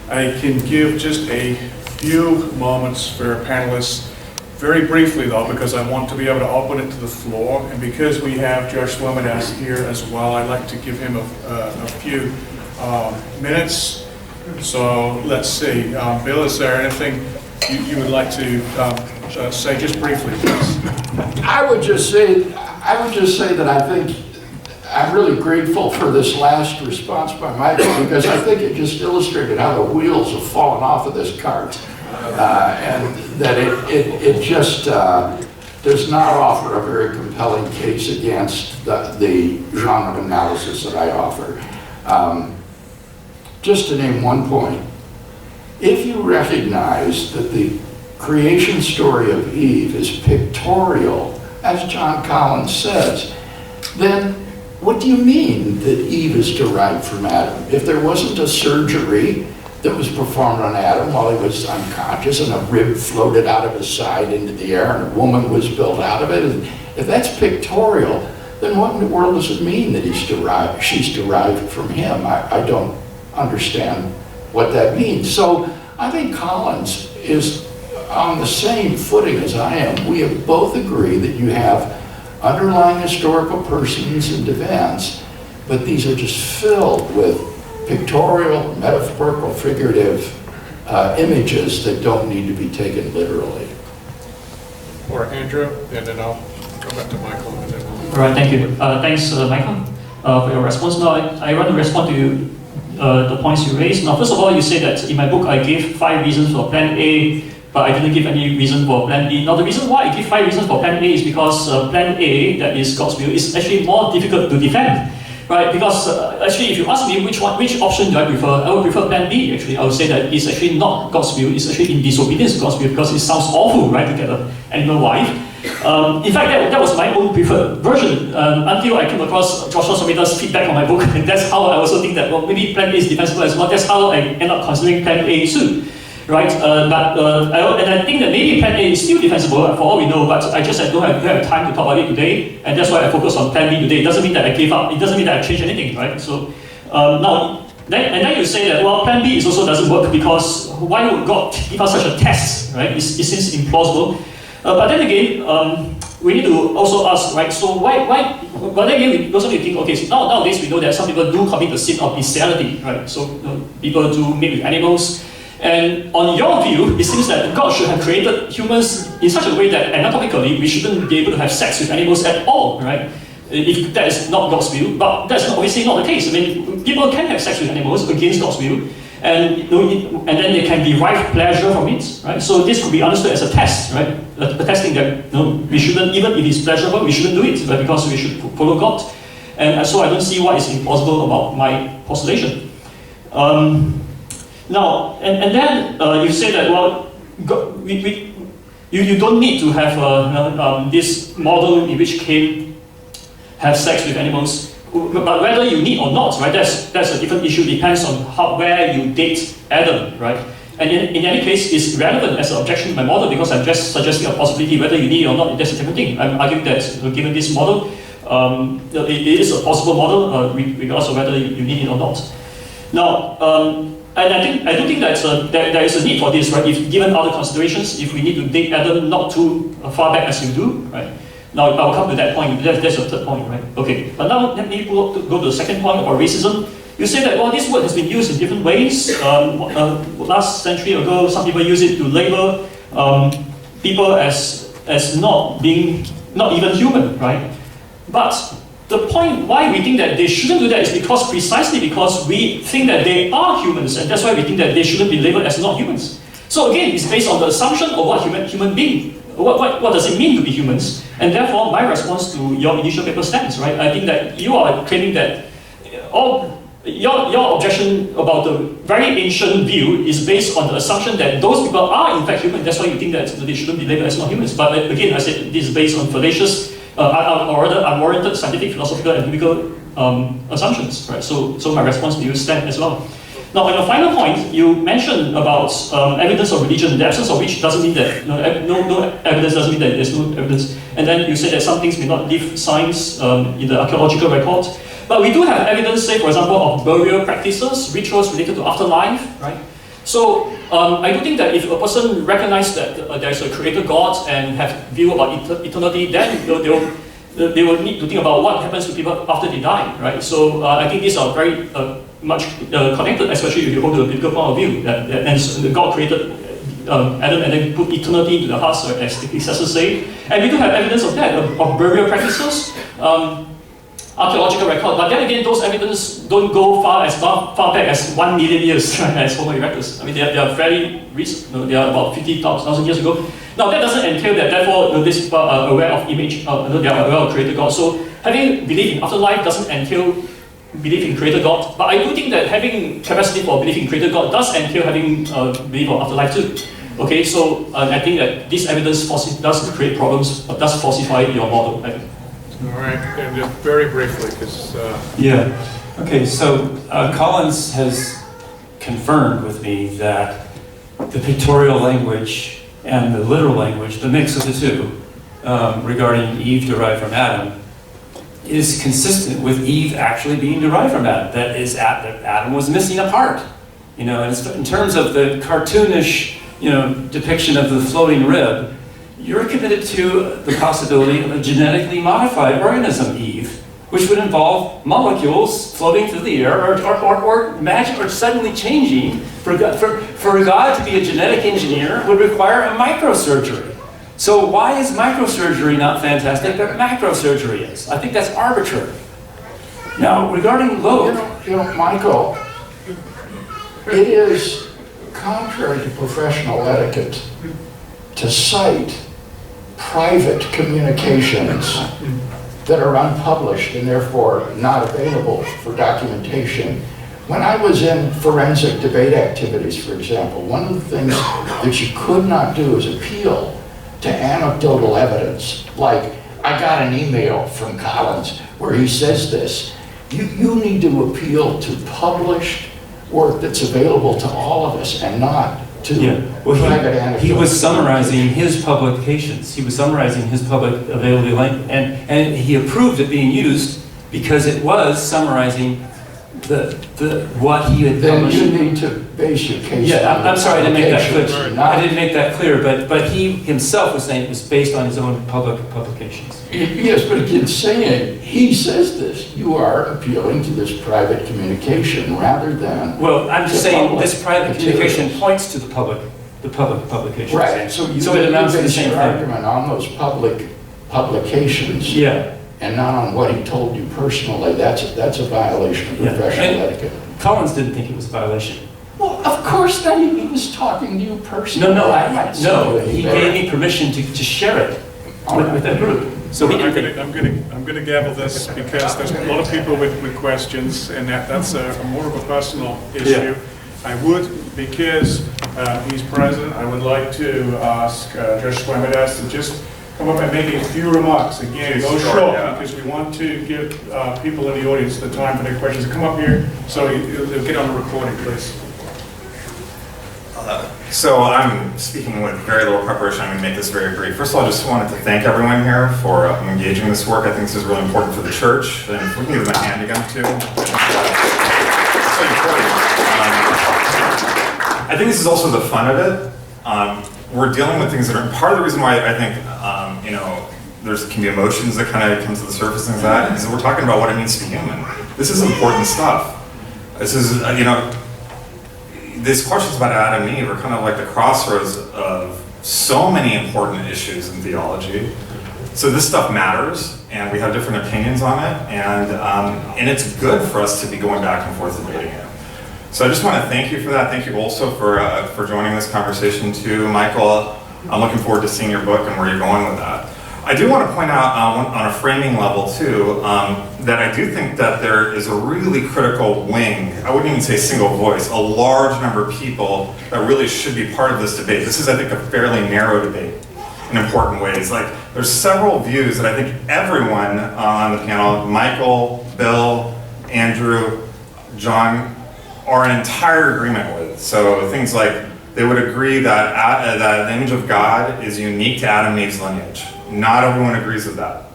I can give just a few moments for our panelists, very briefly though, because I want to be able to open it to the floor, and because we have Josh Wilmodas here as well, I'd like to give him a few minutes. So let's see, Bill, is there anything you would like to say just briefly, please? I would just say that I think I'm really grateful for this last response by Michael, because I think it just illustrated how the wheels have fallen off of this cart, and that it just does not offer a very compelling case against the genre of analysis that I offer. Just to name one point, if you recognize that the creation story of Eve is pictorial, as John Collins says, then what do you mean that Eve is derived from Adam? If there wasn't a surgery that was performed on Adam while he was unconscious and a rib floated out of his side into the air and a woman was built out of it, and if that's pictorial, then what in the world does it mean that she's derived from him? I don't understand what that means. So I think Collins is on the same footing as I am. We have both agreed that you have underlying historical persons and events, but these are just filled with pictorial, metaphorical, figurative images that don't need to be taken literally. Or Andrew, and then I'll go back to Michael. And then we'll... All right, thank you. Thanks, Michael, for your response. Now, I want to respond to the points you raised. Now, first of all, you say that in my book I gave 5 reasons for Plan A, but I didn't give any reason for Plan B. Now, the reason why I give 5 reasons for Plan A is because Plan A, that is God's will, is actually more difficult to defend, right? Because actually, if you ask me which option do I prefer, I would prefer Plan B. Actually, I would say that it's actually not God's will. It's actually in disobedience to God's will, because it sounds awful, right, to get an animal wife. In fact, that was my own preferred version until I came across Joshua Somita's feedback on my book, and that's how I also think that, well, maybe Plan A is defensible as well. That's how I end up considering Plan A too. Right, and I think that maybe Plan A is still defensible for all we know, but I just don't have time to talk about it today, and that's why I focus on Plan B today. It doesn't mean that I gave up. It doesn't mean that I changed anything, right? So then you say that, well, Plan B also doesn't work because why would God give us such a test, right? It seems implausible. But then again, we need to also ask, right? So why? But then again, we also need to think, okay, so nowadays we know that some people do commit the sin of bestiality, right? So people do mate with animals. And on your view, it seems that God should have created humans in such a way that anatomically we shouldn't be able to have sex with animals at all, right? If that is not God's will, but that's obviously not the case. I mean, people can have sex with animals against God's will, and then they can derive pleasure from it, right? So this could be understood as a test, right? A testing that we shouldn't, even if it's pleasurable, we shouldn't do it, right? Because we should follow God. And so I don't see what is implausible about my postulation. Now, and then you say that, well, you don't need to have this model in which Cain have sex with animals, but whether you need or not, right? That's a different issue. Depends on where you date Adam, right? And in any case, it's relevant as an objection to my model because I'm just suggesting a possibility. Whether you need it or not, that's a different thing. I'm arguing that given this model, it is a possible model, regardless of whether you need it or not. Now. And I don't think that there is a need for this, right? If given other considerations, if we need to date Adam not too far back as you do, right? Now I'll come to that point. That's the third point, right? Okay. But now let me go to the second point about racism. You say that, well, this word has been used in different ways. Last century ago, some people use it to label people as not even human, right? But the point why we think that they shouldn't do that is precisely because we think that they are humans, and that's why we think that they shouldn't be labeled as not humans. So again, it's based on the assumption of what human being, what does it mean to be humans, and therefore my response to your initial paper stands, right? I think that you are claiming that your objection about the very ancient view is based on the assumption that those people are in fact human. That's why you think that they shouldn't be labeled as not humans. But again, I said this is based on fallacious or rather unwarranted scientific, philosophical, and biblical assumptions, right? So my response to you stands as well. Now, on your final point, you mentioned about evidence of religion, the absence of which doesn't mean that no evidence doesn't mean that there's no evidence. And then you said that some things may not leave signs in the archaeological record. But we do have evidence, say, for example, of burial practices, rituals related to afterlife, right? So I do think that if a person recognizes that there's a creator God and have view about eternity, then they will need to think about what happens to people after they die, right? So I think these are very much connected, especially if you hold to a biblical point of view, that God created Adam and then put eternity into the hearts, as the Ecclesiastes say. And we do have evidence of that, of burial practices, archaeological record. But then again, those evidence don't go far back as 1 million years, right, as Homo erectus. I mean, they are very recent. They are about 50,000 years ago. Now, that doesn't entail that, therefore, these people are aware of image, they are aware of creator God. So having belief in afterlife doesn't entail belief in creator God. But I do think that having capacity for belief in creator God does entail having belief of afterlife too. Okay, so I think that this evidence does create problems, but does falsify your model, I think. All right, and just very briefly, because... Yeah, okay, so Collins has confirmed with me that the pictorial language and the literal language, the mix of the two, regarding Eve derived from Adam, is consistent with Eve actually being derived from Adam. That is, that Adam was missing a part. You know, and in terms of the cartoonish, depiction of the floating rib, you're committed to the possibility of a genetically modified organism, Eve, which would involve molecules floating through the air or suddenly changing. For God to be a genetic engineer would require a microsurgery. So why is microsurgery not fantastic, but macrosurgery is? I think that's arbitrary. Now, regarding Loke... Michael, it is contrary to professional etiquette to cite private communications that are unpublished and therefore not available for documentation. When I was in forensic debate activities, for example, one of the things that you could not do is appeal to anecdotal evidence. Like, I got an email from Collins where he says this. You need to appeal to published work that's available to all of us and not to private anecdotes. He was summarizing his publications. He was summarizing his public available language, and he approved it being used because it was summarizing what he had published. Then you need to base your case. Yeah, I'm sorry I didn't make that clear. Publications, I didn't make that clear, but he himself was saying it was based on his own public publications. Yes, but in saying he says this, you are appealing to this private communication rather than... Well, I'm just saying this private materials. communication points to the public publications. Right, and so it amounts to the base same your thing. argument on those public publications. Yeah. And not on what he told you personally. That's a violation of professional And etiquette. Collins didn't think it was a violation. Well, of course not. He was talking to you personally. No, No, he gave me permission to share it with that group. So I'm gonna gavel this because there's a lot of people with questions, and that's more of a personal issue. Yeah. I would, because he's president, I would like to ask Judge Swamidas to just come up and make a few remarks. Again, go short, because we want to give people in the audience the time for their questions. Come up here so they'll get on the recording, please. So I'm speaking with very little preparation. I'm going to make this very brief. First of all, I just wanted to thank everyone here for engaging in this work. I think this is really important for the church. And if we can give them a hand again, too. It's so important. I think this is also the fun of it. We're dealing with things that are part of the reason why I think, there can be emotions that kind of come to the surface, things like that, is that we're talking about what it means to be human. This is important stuff. This is, these questions about Adam and Eve are kind of like the crossroads of so many important issues in theology. So this stuff matters, and we have different opinions on it, and it's good for us to be going back and forth debating it. So I just want to thank you for that. Thank you also for joining this conversation too, Michael. I'm looking forward to seeing your book and where you're going with that. I do want to point out on a framing level too, that I do think that there is a really critical wing, I wouldn't even say single voice, a large number of people that really should be part of this debate. This is, I think, a fairly narrow debate in important ways. Like, there's several views that I think everyone on the panel, Michael, Bill, Andrew, John, are in entire agreement with. So things like, they would agree that the image of God is unique to Adam and Eve's lineage. Not everyone agrees with that.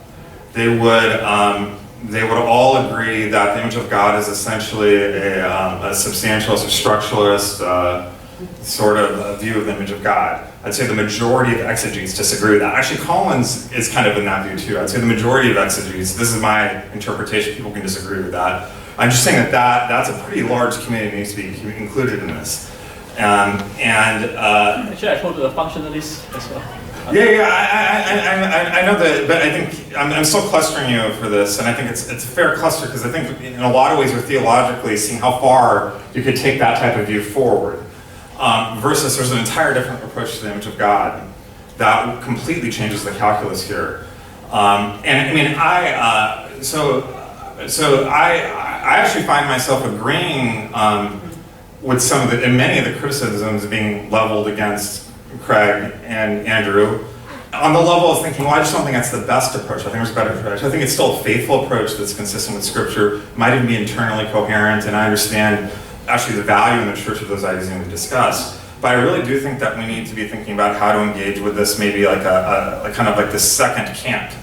They would all agree that the image of God is essentially a substantialist or structuralist sort of view of the image of God. I'd say the majority of exegetes disagree with that. Actually, Collins is kind of in that view too. I'd say the majority of exegetes, this is my interpretation, people can disagree with that. I'm just saying that's a pretty large community that needs to be included in this. Actually, I hold the functionalists as well. I know that, but I think I'm still clustering you for this, and I think it's a fair cluster because I think in a lot of ways we're theologically seeing how far you could take that type of view forward, versus there's an entire different approach to the image of God that completely changes the calculus here. And I mean, I actually find myself agreeing with some of the, and many of the criticisms being leveled against Craig and Andrew, on the level of thinking, well, I just don't think that's the best approach. I think there's a better approach. I think it's still a faithful approach that's consistent with Scripture, might even be internally coherent, and I understand actually the value in the church of those ideas that we discussed. But I really do think that we need to be thinking about how to engage with this, maybe like a kind of like the second camp.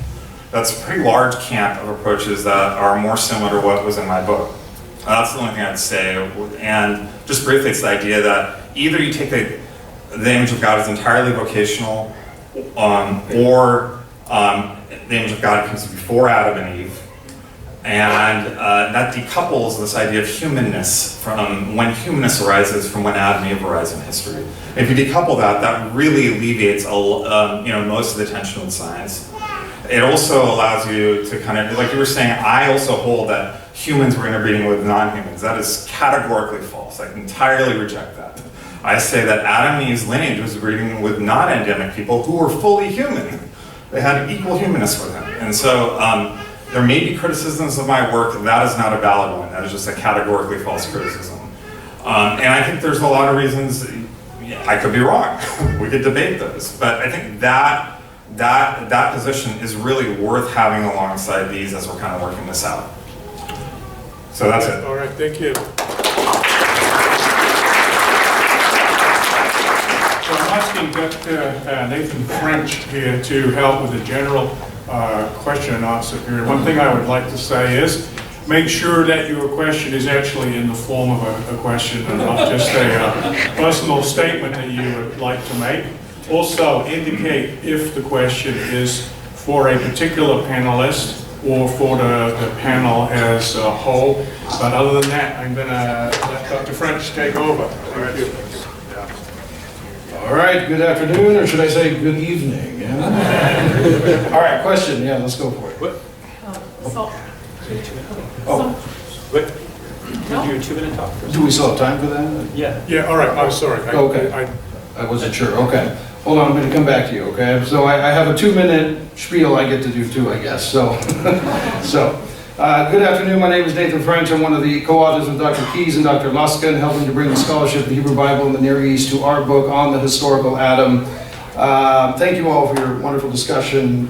That's a pretty large camp of approaches that are more similar to what was in my book. That's the only thing I'd say. And just briefly, it's the idea that either you take the image of God as entirely vocational, or the image of God comes before Adam and Eve, and that decouples this idea of humanness from when humanness arises from when Adam and Eve arise in history. If you decouple that, that really alleviates most of the tension with science. It also allows you to kind of, like you were saying, I also hold that humans were interbreeding with non-humans. That is categorically false. I entirely reject that. I say that Adam and Eve's lineage was breeding with non-endemic people who were fully human. They had equal humanness with them. And so there may be criticisms of my work. That is not a valid one. That is just a categorically false criticism. And I think there's a lot of reasons. I could be wrong. We could debate those. But I think that position is really worth having alongside these as we're kind of working this out. So that's it. All right, thank you. So I'm asking Dr. Nathan French here to help with the general question and answer period. One thing I would like to say is make sure that your question is actually in the form of a question and not just a personal statement that you would like to make. Also indicate if the question is for a particular panelist or for the panel as a whole. But other than that, I'm going to let Dr. French take over. Thank you. All right, good afternoon, or should I say good evening? Yeah? All right, question, yeah, let's go for it. What? Wait, no? Do your 2-minute talk first. Do we still have time for that? Yeah. Yeah, all right, I'm sorry. Okay. I wasn't sure, okay. Hold on, I'm going to come back to you, okay? So I have a 2-minute spiel I get to do too, I guess, so. Good afternoon, my name is Nathan French. I'm one of the co-authors with Dr. Keyes and Dr. Luskin, helping to bring the scholarship of the Hebrew Bible in the Near East to our book on the historical Adam. Thank you all for your wonderful discussion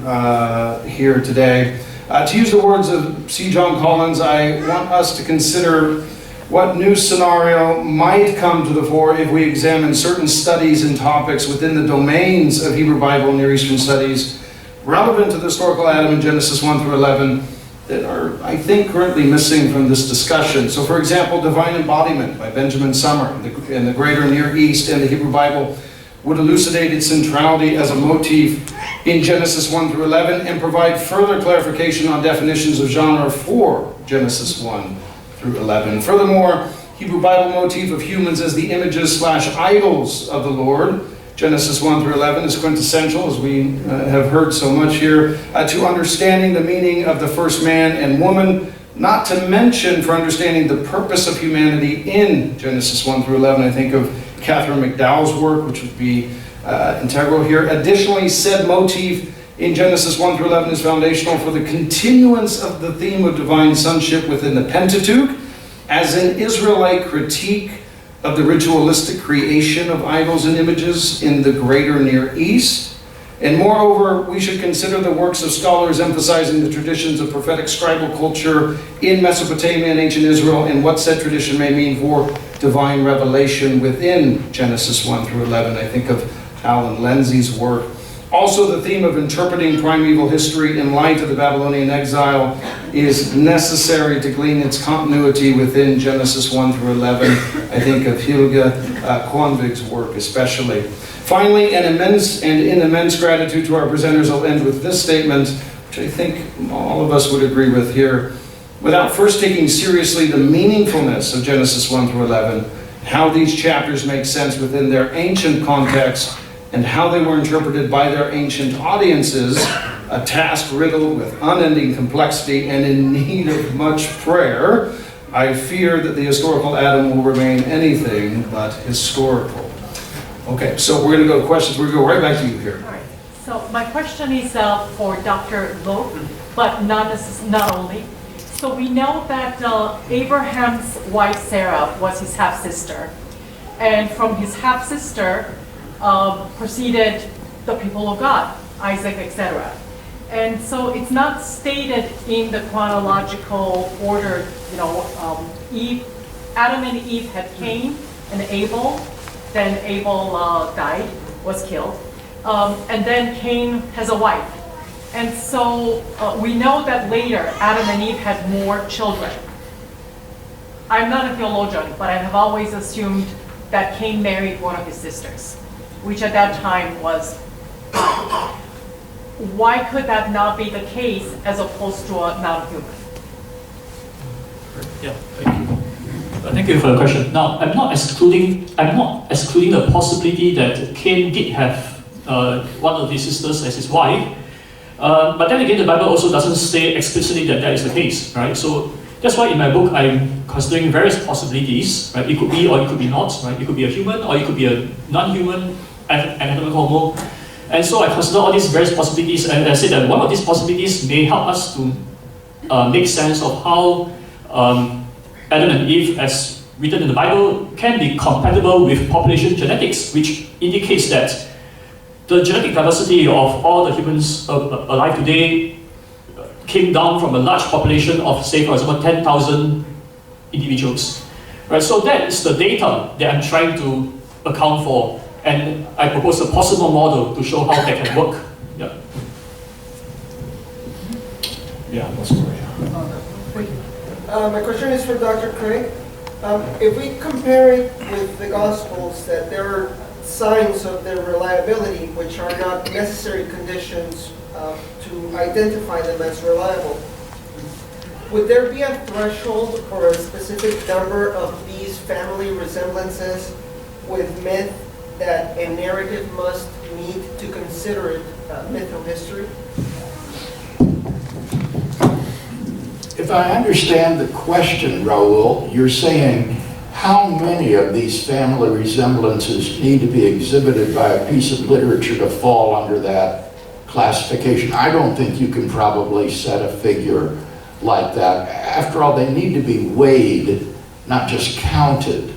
here today. To use the words of C. John Collins, I want us to consider what new scenario might come to the fore if we examine certain studies and topics within the domains of Hebrew Bible and Near Eastern studies relevant to the historical Adam in Genesis 1 through 11 that are, I think, currently missing from this discussion. So, for example, Divine Embodiment by Benjamin Summer in the Greater Near East and the Hebrew Bible would elucidate its centrality as a motif in Genesis 1 through 11 and provide further clarification on definitions of genre for Genesis 1 through 11. Furthermore, Hebrew Bible motif of humans as the images/idols of the Lord, Genesis 1 through 11, is quintessential, as we have heard so much here, to understanding the meaning of the first man and woman, not to mention for understanding the purpose of humanity in Genesis 1 through 11. I think of Catherine McDowell's work, which would be integral here. Additionally, said motif in Genesis 1 through 11 is foundational for the continuance of the theme of divine sonship within the Pentateuch as an Israelite critique of the ritualistic creation of idols and images in the Greater Near East. And moreover, we should consider the works of scholars emphasizing the traditions of prophetic scribal culture in Mesopotamia and ancient Israel and what said tradition may mean for divine revelation within Genesis 1 through 11. I think of Alan Lindsay's work Also, the theme of interpreting primeval history in light of the Babylonian exile is necessary to glean its continuity within Genesis 1 through 11. I think of Hilge Kronvig's work especially. Finally, in immense gratitude to our presenters, I'll end with this statement, which I think all of us would agree with here. Without first taking seriously the meaningfulness of Genesis 1 through 11, how these chapters make sense within their ancient context, and how they were interpreted by their ancient audiences, a task riddled with unending complexity and in need of much prayer, I fear that the historical Adam will remain anything but historical. Okay, so we're going to go to questions. We're going to go right back to you here. All right. So my question is for Dr. Loke, but not only. So we know that Abraham's wife Sarah was his half-sister, and from his half-sister proceeded the people of God, Isaac, etc. And so it's not stated in the chronological order, Adam and Eve had Cain and Abel, then Abel died, was killed, and then Cain has a wife. And so we know that later Adam and Eve had more children. I'm not a theologian, but I have always assumed that Cain married one of his sisters, which at that time was fine. Why could that not be the case as opposed to a non-human? Yeah, thank you. Thank you for the question. Now, I'm not excluding the possibility that Cain did have one of his sisters as his wife. But then again, the Bible also doesn't say explicitly that that is the case, right? So that's why in my book I'm considering various possibilities, right? It could be or it could be not, right? It could be a human or it could be a non-human anatomical homo. And so I consider all these various possibilities, and I say that one of these possibilities may help us to make sense of how Adam and Eve, as written in the Bible, can be compatible with population genetics, which indicates that the genetic diversity of all the humans alive today came down from a large population of, say, for example, 10,000 individuals. Right? So that is the data that I'm trying to account for, and I propose a possible model to show how that can work. Yeah. Yeah, let's go ahead. My question is for Dr. Craig. If we compare it with the Gospels, that there are signs of their reliability, which are not necessary conditions to identify them as reliable, would there be a threshold or a specific number of these family resemblances with myth that a narrative must meet to consider it mytho history? If I understand the question, Raul, you're saying how many of these family resemblances need to be exhibited by a piece of literature to fall under that classification. I don't think you can probably set a figure like that. After all, they need to be weighed, not just counted.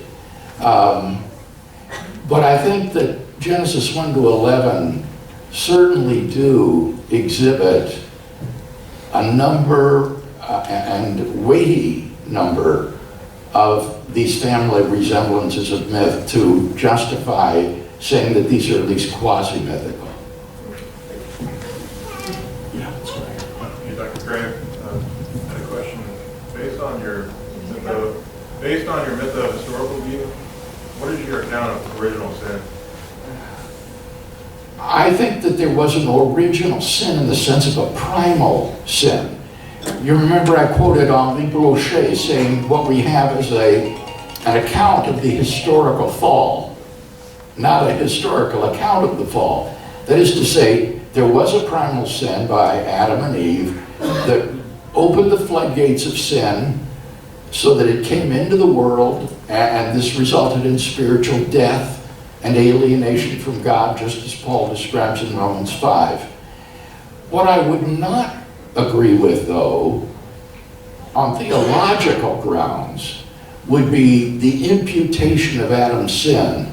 But I think that Genesis 1 to 11 certainly do exhibit a number and weighty number of these family resemblances of myth to justify saying that these are at least quasi-mythical. Yeah, that's right. Hey, Dr. Craig, I had a question. Based on your mytho historical view, what is your account of original sin? I think that there was an original sin in the sense of a primal sin. You remember I quoted Henri Blocher saying what we have is an account of the historical fall, not a historical account of the fall. That is to say, there was a primal sin by Adam and Eve that opened the floodgates of sin so that it came into the world, and this resulted in spiritual death and alienation from God, just as Paul describes in Romans 5. What I would not agree with, though, on theological grounds, would be the imputation of Adam's sin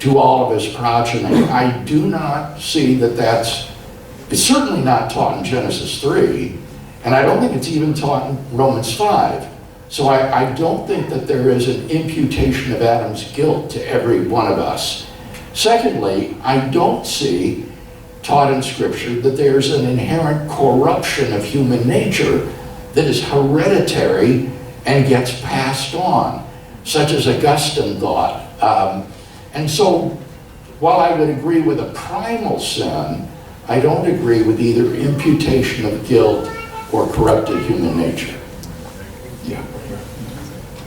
to all of his progeny. I do not see that it's certainly not taught in Genesis 3, and I don't think it's even taught in Romans 5. So I don't think that there is an imputation of Adam's guilt to every one of us. Secondly, I don't see taught in Scripture that there's an inherent corruption of human nature that is hereditary and gets passed on, such as Augustine thought. And so, while I would agree with a primal sin, I don't agree with either imputation of guilt or corrupted human nature. Yeah.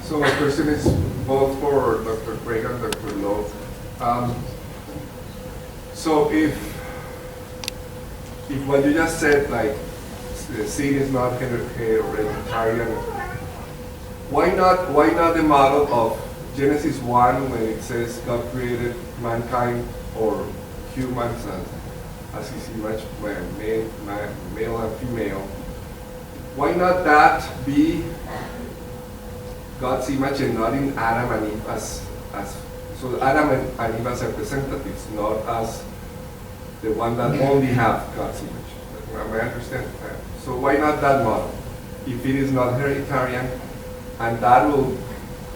So my question is both for Dr. Craig and Dr. Lowe. So if what you just said, like the sin is not hereditary, why not the model of Genesis 1 when it says God created mankind or humans as his image, male and female? Why not that be God's image and not in Adam and Eve as so Adam and Eve as representatives, not as the one that only have God's image? Am I understand? So why not that model? If it is not hereditarian, and that will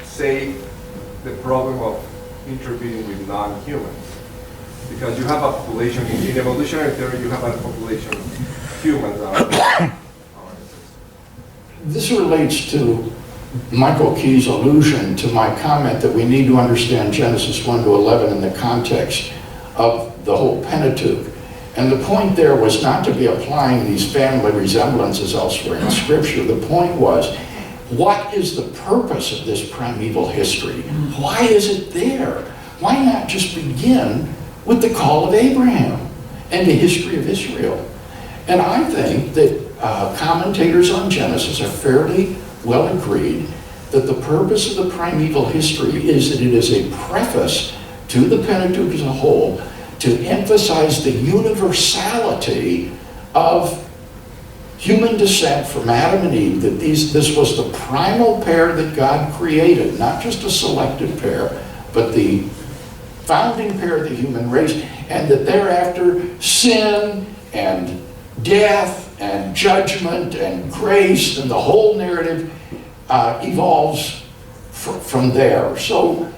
save the problem of intervening with non-humans. Because you have a population, in evolutionary theory, you have a population of humans. This relates to Michael Key's allusion to my comment that we need to understand Genesis 1 to 11 in the context of the whole Pentateuch. And the point there was not to be applying these family resemblances elsewhere in Scripture. The point was, what is the purpose of this primeval history? Why is it there? Why not just begin with the call of Abraham and the history of Israel? And I think that commentators on Genesis are fairly well agreed that the purpose of the primeval history is that it is a preface to the Pentateuch as a whole to emphasize the universality of human descent from Adam and Eve, that this was the primal pair that God created, not just a selected pair, but the founding pair of the human race, and that thereafter sin and death and judgment and grace and the whole narrative evolves from there. So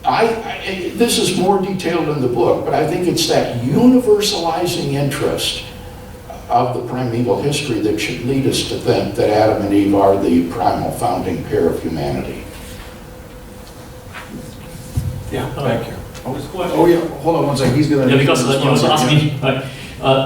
this is more detailed in the book, but I think it's that universalizing interest of the primeval history that should lead us to think that Adam and Eve are the primal founding pair of humanity. Yeah, thank you. Oh yeah, hold on one second. He's going to... Yeah, because you also asked me. Right.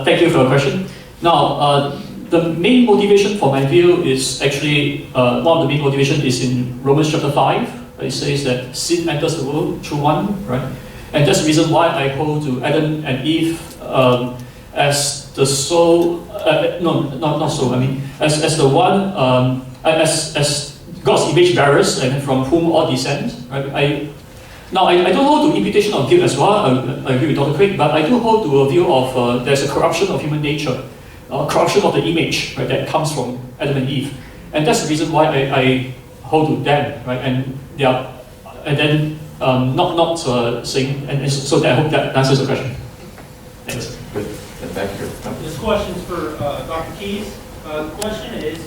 Thank you for your question. Now, the main motivation for my view is actually, one of the main motivation is in Romans chapter 5. It says that sin enters the world through one, right? And that's the reason why I hold to Adam and Eve as the soul, not soul, I mean, as the one, as God's image bearers and from whom all descend, right? I don't hold to imputation of guilt as well, I agree with Dr. Craig, but I do hold to a view of there's a corruption of human nature, corruption of the image, right, that comes from Adam and Eve. And that's the reason why I hold to them, right, and they are, and then not saying, and so I hope that answers the question. Thanks. Good. Thank you. This question's for Dr. Keyes. The question is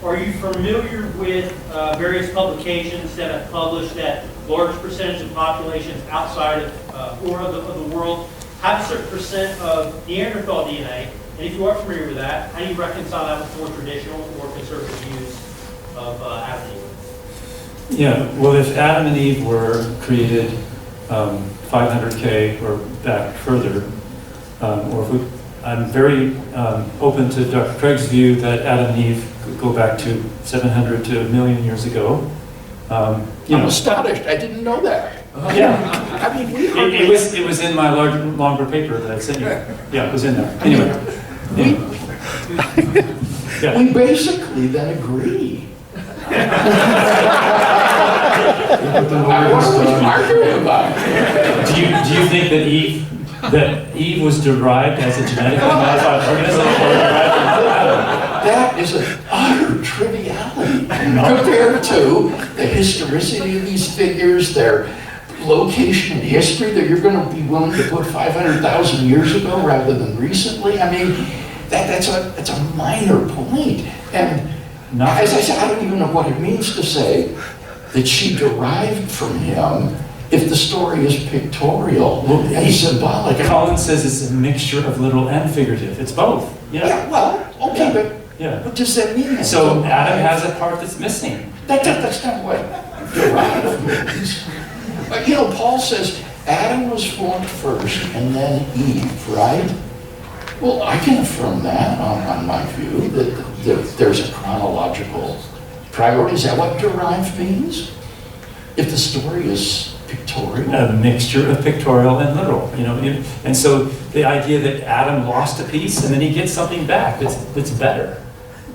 are you familiar with various publications that have published that large percentage of populations outside of the world have a certain percent of Neanderthal DNA? And if you are familiar with that, how do you reconcile that with more traditional or conservative views of Adam and Eve? Yeah, well, if Adam and Eve were created 500K or back further, I'm very open to Dr. Craig's view that Adam and Eve could go back to 700 to 1 million years ago. I'm astonished. I didn't know that. Yeah. I mean, it was in my longer paper that I sent you. Yeah, it was in there. Anyway. We basically then agree. What are we arguing about? Do you think that Eve was derived as a genetically modified organism? That is an utter triviality compared to the historicity of these figures, their location in history, that you're going to be willing to put 500,000 years ago rather than recently. I mean, that's a minor point. And as I said, I don't even know what it means to say that she derived from him if the story is pictorial, symbolic. Collins says it's a mixture of literal and figurative. It's both. Yeah, well, okay, but Yeah. what does that mean? So Adam has a part that's missing. That's not what derive means. But, you know, Paul says Adam was formed first and then Eve, right? Well, I can affirm that on my view, that there's a chronological priority. Is that what derive means? If the story is pictorial? A mixture of pictorial and literal, and so the idea that Adam lost a piece and then he gets something back that's better.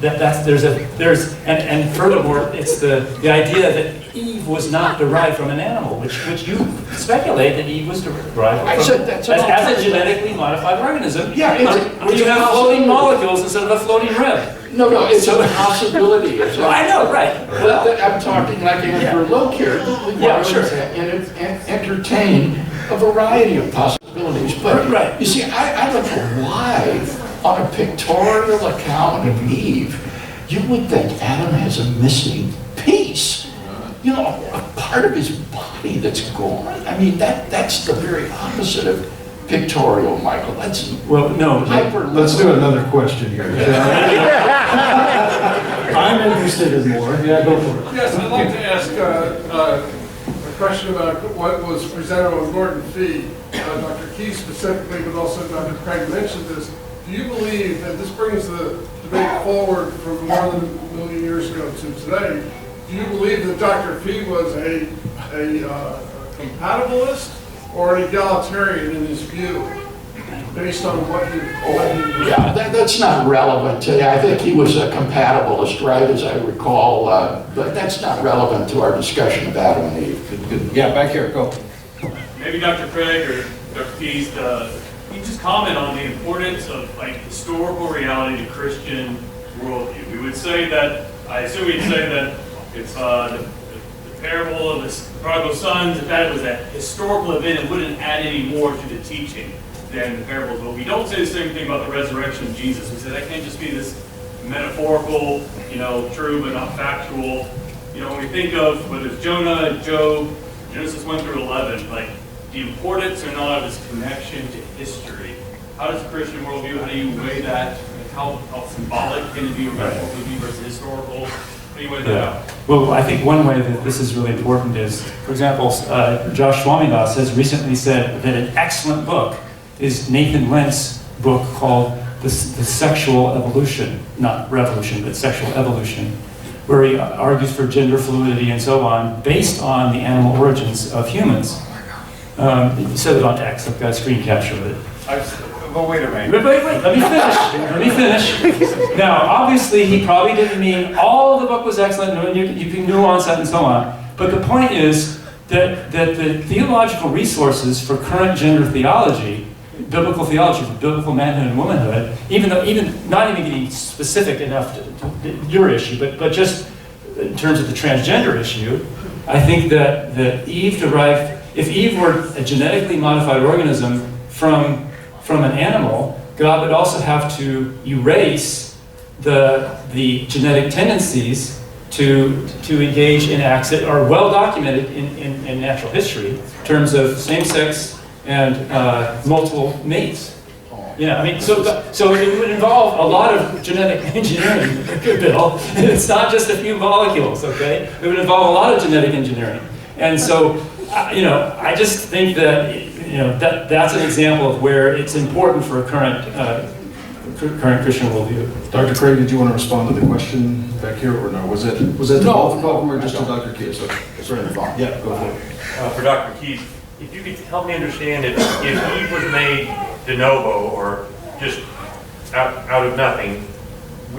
And furthermore, it's the idea that Eve was not derived from an animal, which you speculate that Eve was derived from as a genetically modified organism. Yeah, where you have floating molecules instead of a floating rib. No, it's a possibility. I know, right. Well, I'm talking like Ter Ern Loke here. Yeah, sure. And entertain a variety of possibilities. But right. You see, I look at why on a pictorial account of Eve, you would think Adam has a missing piece. You know, a part of his body that's gone. I mean, that's the very opposite of pictorial, Michael. That's hyper. Let's do another question here. I'm interested in more. Yeah, go for it. Yes, I'd like to ask a question about what was presented on Gordon Fee. Dr. Key specifically, but also Dr. Craig mentioned this. Do you believe, and this brings the debate forward from more than a million years ago to today, do you believe that Dr. Fee was a compatibilist or an egalitarian in his view, based on what you... Yeah, that's not relevant today. I think he was a compatibilist, right, as I recall, but that's not relevant to our discussion of Adam and Eve. Good. Yeah, back here, go. Maybe Dr. Craig or Dr. Keys, can you just comment on the importance of historical reality to Christian worldview? We would say that, I assume we'd say that it's the parable of the prodigal sons, if that was a historical event, it wouldn't add any more to the teaching than the parables. But we don't say the same thing about the resurrection of Jesus. We say that can't just be this metaphorical, true but not factual. When we think of whether it's Jonah, Job, Genesis 1 through 11, the importance or not of this connection to history. How does the Christian worldview, how do you weigh that? How symbolic can it be or metaphorical versus historical? How do you weigh that out? Well, I think one way that this is really important is, for example, Josh Swamidas has recently said that an excellent book is Nathan Lent's book called The Sexual Evolution, not Revolution, but Sexual Evolution, where he argues for gender fluidity and so on, based on the animal origins of humans. He said it on X, I've got a screen capture of it. Well, wait a minute. Wait, let me finish. Now, obviously, he probably didn't mean all of the book was excellent, and you can nuance that and so on. But the point is that the theological resources for current gender theology, biblical theology for biblical manhood and womanhood, not even getting specific enough to your issue, but just in terms of the transgender issue, I think that Eve derived, if Eve were a genetically modified organism from an animal, God would also have to erase the genetic tendencies to engage in acts that are well documented in natural history in terms of same-sex and multiple mates. So it would involve a lot of genetic engineering, Bill. It's not just a few molecules, okay? It would involve a lot of genetic engineering. And so, I just think that that's an example of where it's important for a current Christian worldview. Dr. Craig, did you want to respond to the question back here, or no? Was that to both of them, or just to Dr. Keyes? It's right in the front. Yeah, go for it. For Dr. Keys, if you could help me understand if Eve was made de novo or just out of nothing,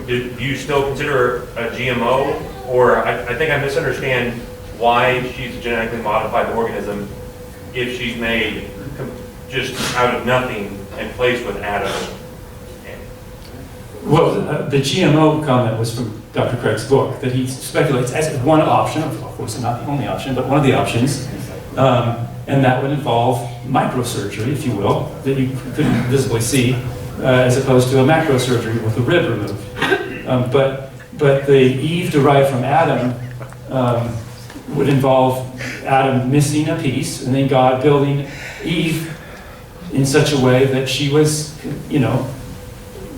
do you still consider her a GMO? Or I think I misunderstand why she's a genetically modified organism if she's made just out of nothing and placed with Adam. Well, the GMO comment was from Dr. Craig's book, that he speculates as one option, of course not the only option, but one of the options, and that would involve microsurgery, if you will, that you couldn't visibly see, as opposed to a macrosurgery with the rib removed. But the Eve derived from Adam would involve Adam missing a piece and then God building Eve in such a way that she was,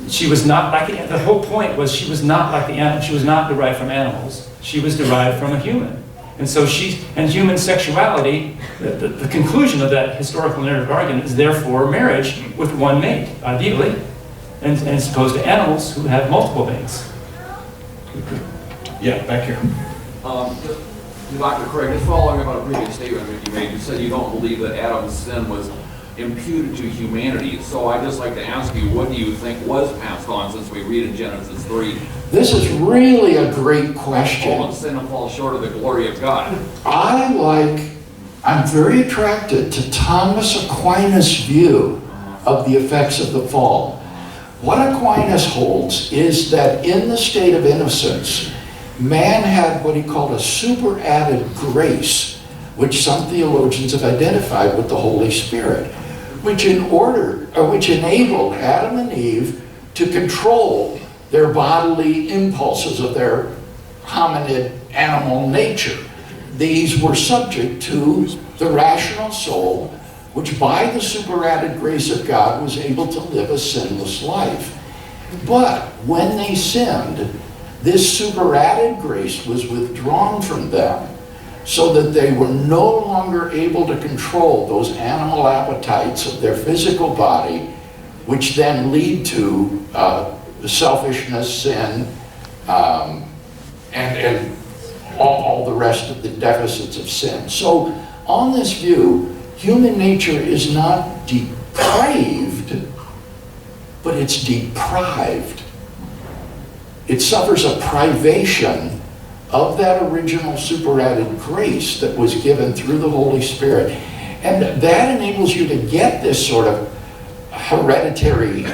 she was not like the whole point was she was not like the animal. She was not derived from animals. She was derived from a human. And so human sexuality, the conclusion of that historical narrative argument is therefore marriage with one mate, ideally, and as opposed to animals who have multiple mates. Yeah, back here. Dr. Craig, just following up on a previous statement that you made, you said you don't believe that Adam's sin was imputed to humanity. So I'd just like to ask you, what do you think was passed on, since we read in Genesis 3? This is really a great question. All of sin and fall short of the glory of God. I'm very attracted to Thomas Aquinas' view of the effects of the fall. What Aquinas holds is that in the state of innocence, man had what he called a superadded grace, which some theologians have identified with the Holy Spirit, which enabled Adam and Eve to control their bodily impulses of their hominid animal nature. These were subject to the rational soul, which by the superadded grace of God was able to live a sinless life. But when they sinned, this superadded grace was withdrawn from them, so that they were no longer able to control those animal appetites of their physical body, which then lead to selfishness, sin, and all the rest of the deficits of sin. So on this view, human nature is not depraved, but it's deprived. It suffers a privation of that original superadded grace that was given through the Holy Spirit. And that enables you to get this sort of hereditary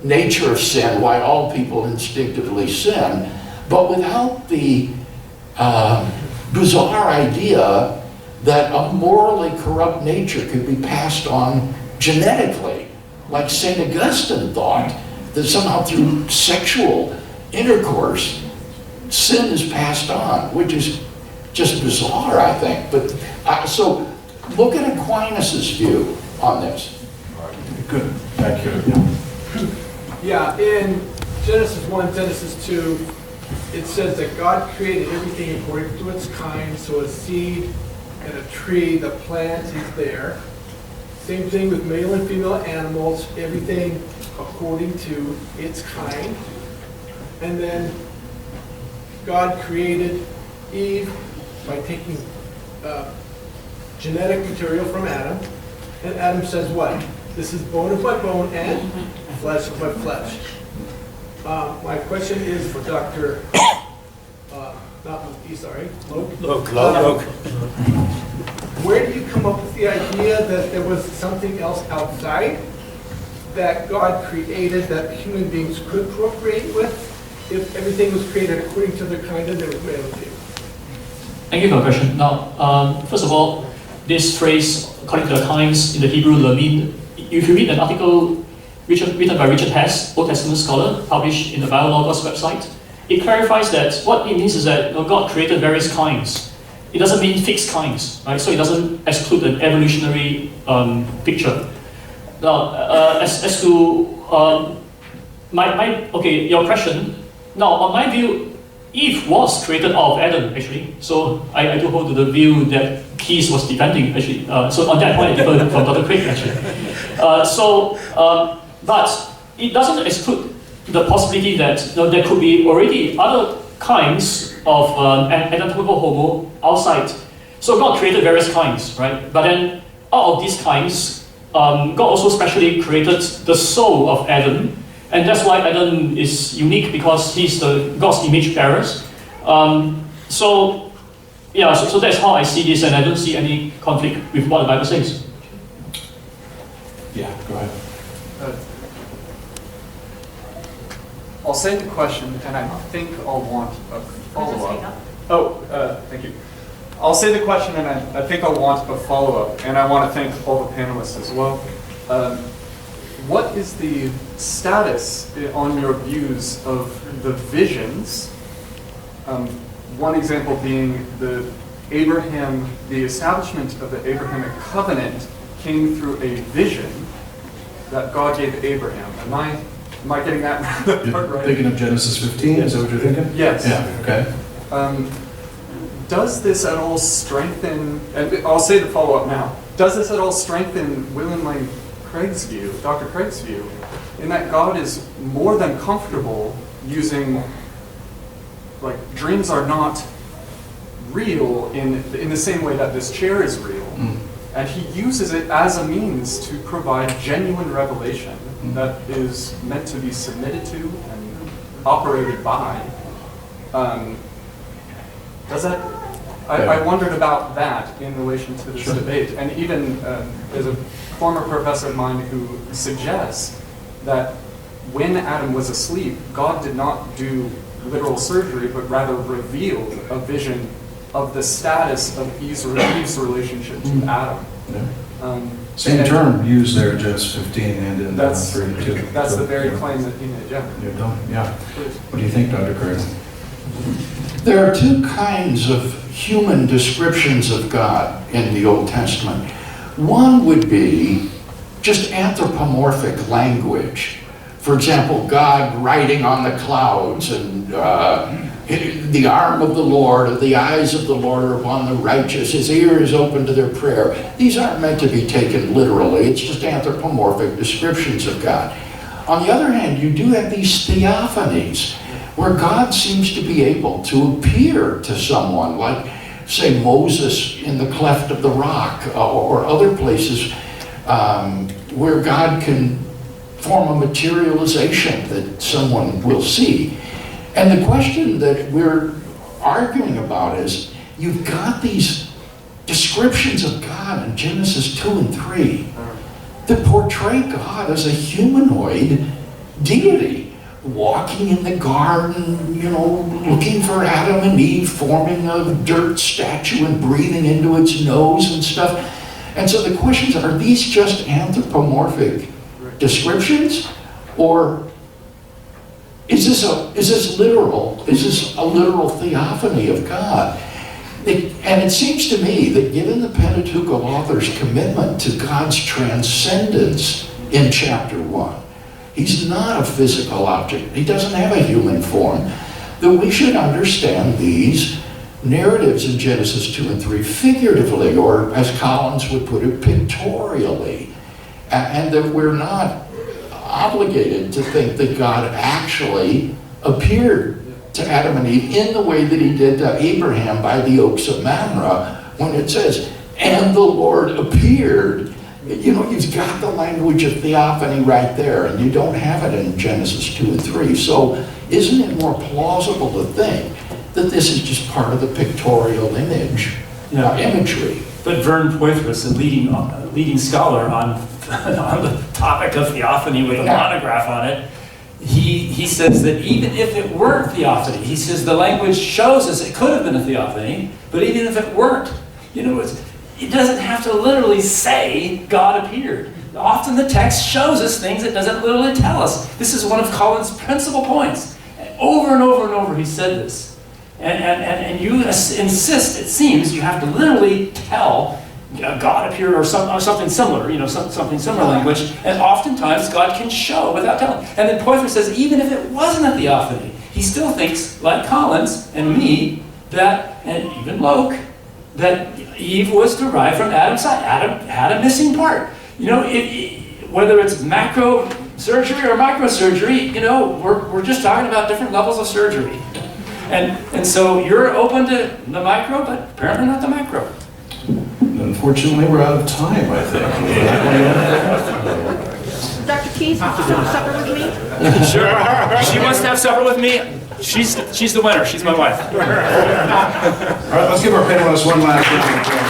nature of sin, why all people instinctively sin, but without the bizarre idea that a morally corrupt nature could be passed on genetically, like St. Augustine thought, that somehow through sexual intercourse, sin is passed on, which is just bizarre, I think. But so look at Aquinas' view on this. Good. Thank you. Yeah, in Genesis 1, Genesis 2, it says that God created everything according to its kind, so a seed and a tree, the plant is there. Same thing with male and female animals, everything according to its kind. And then God created Eve by taking genetic material from Adam. And Adam says what? This is bone of my bone and flesh of my flesh. My question is for Dr. Loke. Where do you come up with the idea that there was something else outside that God created that human beings could procreate with, if everything was created according to the kind that they were made to? Thank you for the question. Now, first of all, this phrase, according to the kinds in the Hebrew, lamim, if you read an article written by Richard Hess, Old Testament scholar, published in the Biologos website, it clarifies that what it means is that God created various kinds. It doesn't mean fixed kinds, right? So it doesn't exclude an evolutionary picture. Now, as to your question. Now, on my view, Eve was created out of Adam, actually. So I do hold to the view that Keyes was defending, actually. So on that point, I differ from Dr. Craig, actually. But it doesn't exclude the possibility that there could be already other kinds of anatomical homo outside. So God created various kinds, right? But then out of these kinds, God also specially created the soul of Adam. And that's why Adam is unique, because he's the God's image bearers. So that's how I see this, and I don't see any conflict with what the Bible says. Yeah, go ahead. I'll say the question, and I think I'll want a follow-up. Thank you. I'll say the question, and I think I'll want a follow-up, and I want to thank all the panelists as well. What is the status on your views of the visions? One example being the Abraham, the establishment of the Abrahamic covenant came through a vision that God gave Abraham. Am I getting that part right? Thinking of Genesis 15, is that what you're thinking? Yes. Yeah, okay. Does this at all strengthen, and I'll say the follow-up now, does this at all strengthen willingly Craig's view, Dr. Craig's view, in that God is more than comfortable using, like, dreams are not real in the same way that this chair is real, and he uses it as a means to provide genuine revelation that is meant to be submitted to and operated by. Does that? I wondered about that in relation to this debate, and even there's a former professor of mine who suggests that when Adam was asleep, God did not do literal surgery, but rather revealed a vision of the status of Eve's relationship to Adam. Same term used there in Genesis 15 and in 32. That's the very claim that he made, Yeah. What do you think, Dr. Craig? There are two kinds of human descriptions of God in the Old Testament. One would be just anthropomorphic language. For example, God riding on the clouds and the arm of the Lord, or the eyes of the Lord are upon the righteous, his ear is open to their prayer. These aren't meant to be taken literally. It's just anthropomorphic descriptions of God. On the other hand, you do have these theophanies, where God seems to be able to appear to someone, like, say, Moses in the cleft of the rock, or other places where God can form a materialization that someone will see. And the question that we're arguing about is, you've got these descriptions of God in Genesis 2 and 3 that portray God as a humanoid deity, walking in the garden, looking for Adam and Eve, forming a dirt statue and breathing into its nose and stuff. And so the questions are these just anthropomorphic descriptions, or is this literal? Is this a literal theophany of God? And it seems to me that given the Pentateuchal author's commitment to God's transcendence in chapter 1, he's not a physical object. He doesn't have a human form. That we should understand these narratives in Genesis 2 and 3 figuratively, or as Collins would put it, pictorially. And that we're not obligated to think that God actually appeared to Adam and Eve in the way that he did to Abraham by the oaks of Mamre, when it says, and the Lord appeared. You've got the language of theophany right there, and you don't have it in Genesis 2 and 3. So isn't it more plausible to think that this is just part of the pictorial imagery? But Vern Poythress, a leading scholar on the topic of theophany with a monograph on it, he says that even if it weren't theophany, he says the language shows us it could have been a theophany, but even if it weren't, it doesn't have to literally say God appeared. Often the text shows us things it doesn't literally tell us. This is one of Collins' principal points. Over and over and over he said this. And you insist, it seems, you have to literally tell God appeared or something similar, something similar language. And oftentimes God can show without telling. And then Poythress says even if it wasn't a theophany, he still thinks, like Collins and me, and even Loke, that Eve was derived from Adam's side. Adam had a missing part. Whether it's macro surgery or microsurgery, we're just talking about different levels of surgery. And so you're open to the micro, but apparently not the macro. Unfortunately, we're out of time, I think. Dr. Keyes, would you have supper with me? Sure. She wants to have supper with me. She's the winner. She's my wife. All right, let's give our panelists one last round of applause.